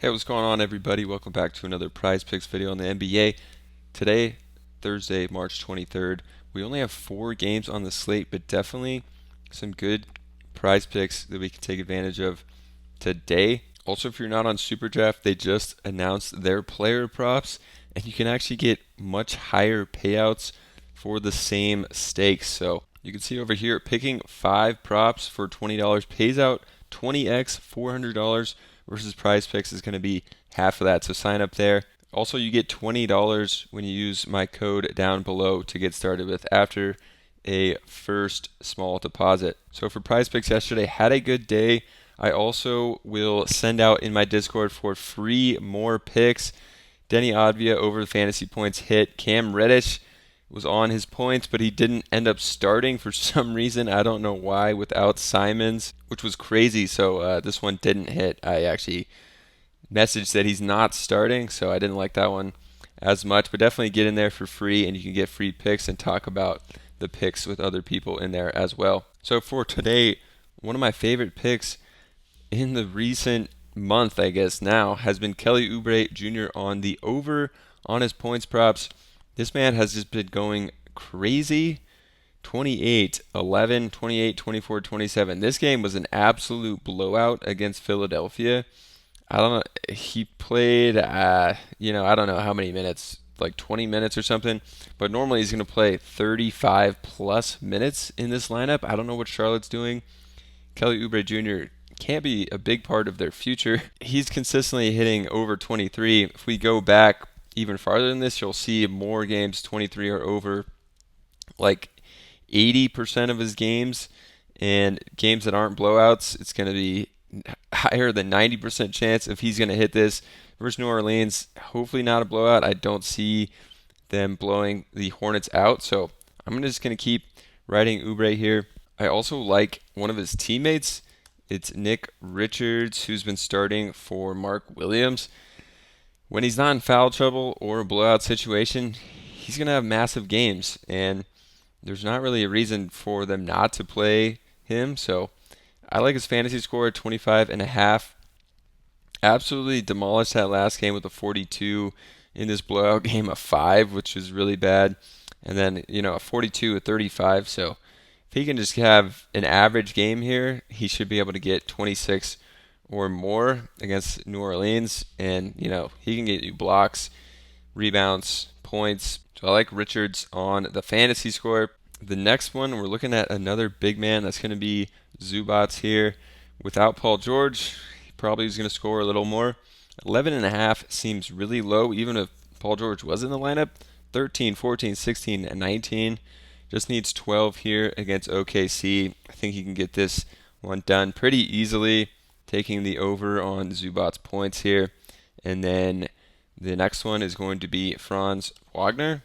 Hey, what's going on, everybody? Welcome back to another Prize Picks video on the NBA. Today, Thursday, March 23rd, we only have 4 games on the slate, but definitely some good Prize Picks that we can take advantage of today. Also, if you're not on Super Draft, they just announced their player props, and you can actually get much higher payouts for the same stakes. So you can see over here, picking 5 props for $20 pays out 20x $400 versus Prizepicks is going to be half of that. So sign up there. Also, you get $20 when you use my code down below to get started with after a first small deposit. So for Prizepicks yesterday, had a good day. I also will send out in my Discord for free more picks. Denny Advia over the fantasy points hit. Cam Reddish was on his points, but he didn't end up starting for some reason. I don't know why, without Simons, which was crazy. So this one didn't hit. I actually messaged that he's not starting, so I didn't like that one as much. But definitely get in there for free, and you can get free picks and talk about the picks with other people in there as well. So for today, one of my favorite picks in the recent month, I guess now, has been Kelly Oubre Jr. on the over on his points props. This man has just been going crazy. 28, 11, 28, 24, 27. This game was an absolute blowout against Philadelphia. I don't know. He played, I don't know how many minutes, like 20 minutes or something. But normally he's going to play 35 plus minutes in this lineup. I don't know what Charlotte's doing. Kelly Oubre Jr. can't be a big part of their future. He's consistently hitting over 23. If we go back even farther than this, you'll see more games 23 or over, like 80% of his games. And games that aren't blowouts, it's going to be higher than 90% chance if he's going to hit this versus New Orleans. Hopefully not a blowout. I don't see them blowing the Hornets out, so I'm just going to keep riding Oubre here. I also like one of his teammates. It's Nick Richards, who's been starting for Mark Williams. When he's not in foul trouble or a blowout situation, he's going to have massive games, and there's not really a reason for them not to play him. So I like his fantasy score at 25.5. Absolutely demolished that last game with a 42 in this blowout game, a 5, which was really bad, and then a 42, a 35. So if he can just have an average game here, he should be able to get 26 or more against New Orleans, and he can get you blocks, rebounds, points. So I like Richards on the fantasy score. The next one, we're looking at another big man. That's going to be Zubac here. Without Paul George, he probably is going to score a little more. 11.5 seems really low, even if Paul George was in the lineup. 13, 14, 16, and 19. Just needs 12 here against OKC. I think he can get this one done pretty easily, taking the over on Zubac's points here. And then the next one is going to be Franz Wagner,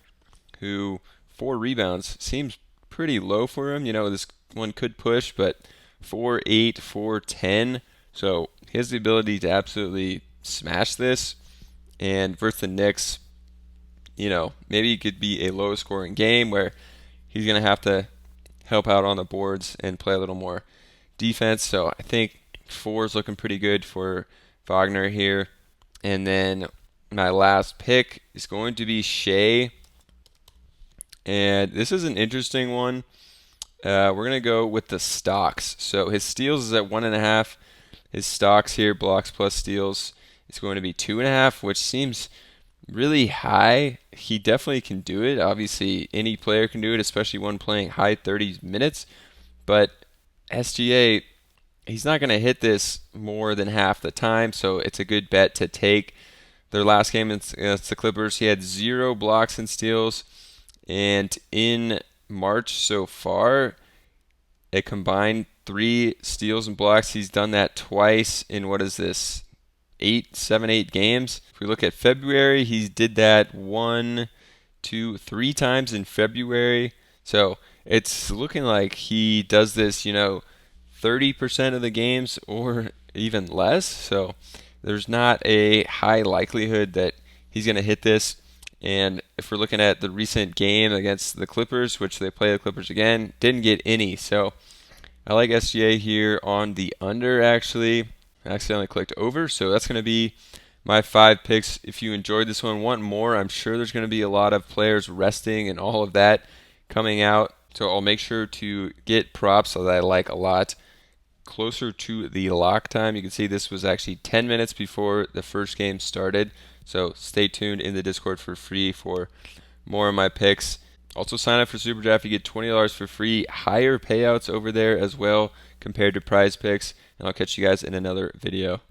who 4 rebounds seems pretty low for him. This one could push, but 4, 8, 4, 10. So he has the ability to absolutely smash this. And versus the Knicks, maybe it could be a low scoring game where he's going to have to help out on the boards and play a little more defense. So I think 4 is looking pretty good for Wagner here. And then my last pick is going to be Shea. And this is an interesting one. We're going to go with the stocks. So his steals is at 1.5. His stocks here, blocks plus steals, is going to be 2.5, which seems really high. He definitely can do it. Obviously, any player can do it, especially one playing high 30s minutes. But SGA, he's not going to hit this more than half the time, so it's a good bet to take. Their last game against the Clippers, he had 0 blocks and steals. And in March so far, a combined 3 steals and blocks. He's done that twice in, 8 games. If we look at February, he did that 1, 2, 3 times in February. So it's looking like he does this, 30% of the games or even less. So there's not a high likelihood that he's going to hit this. And if we're looking at the recent game against the Clippers, which they play the Clippers again, didn't get any. So I like SGA here on the under, actually. I accidentally clicked over, so that's going to be my 5 picks. If you enjoyed this one, want more, I'm sure there's going to be a lot of players resting and all of that coming out. So I'll make sure to get props that I like a lot closer to the lock time. You can see this was actually 10 minutes before the first game started. So stay tuned in the Discord for free for more of my picks. Also sign up for Super Draft. You get $20 for free. Higher payouts over there as well compared to Prize Picks. And I'll catch you guys in another video.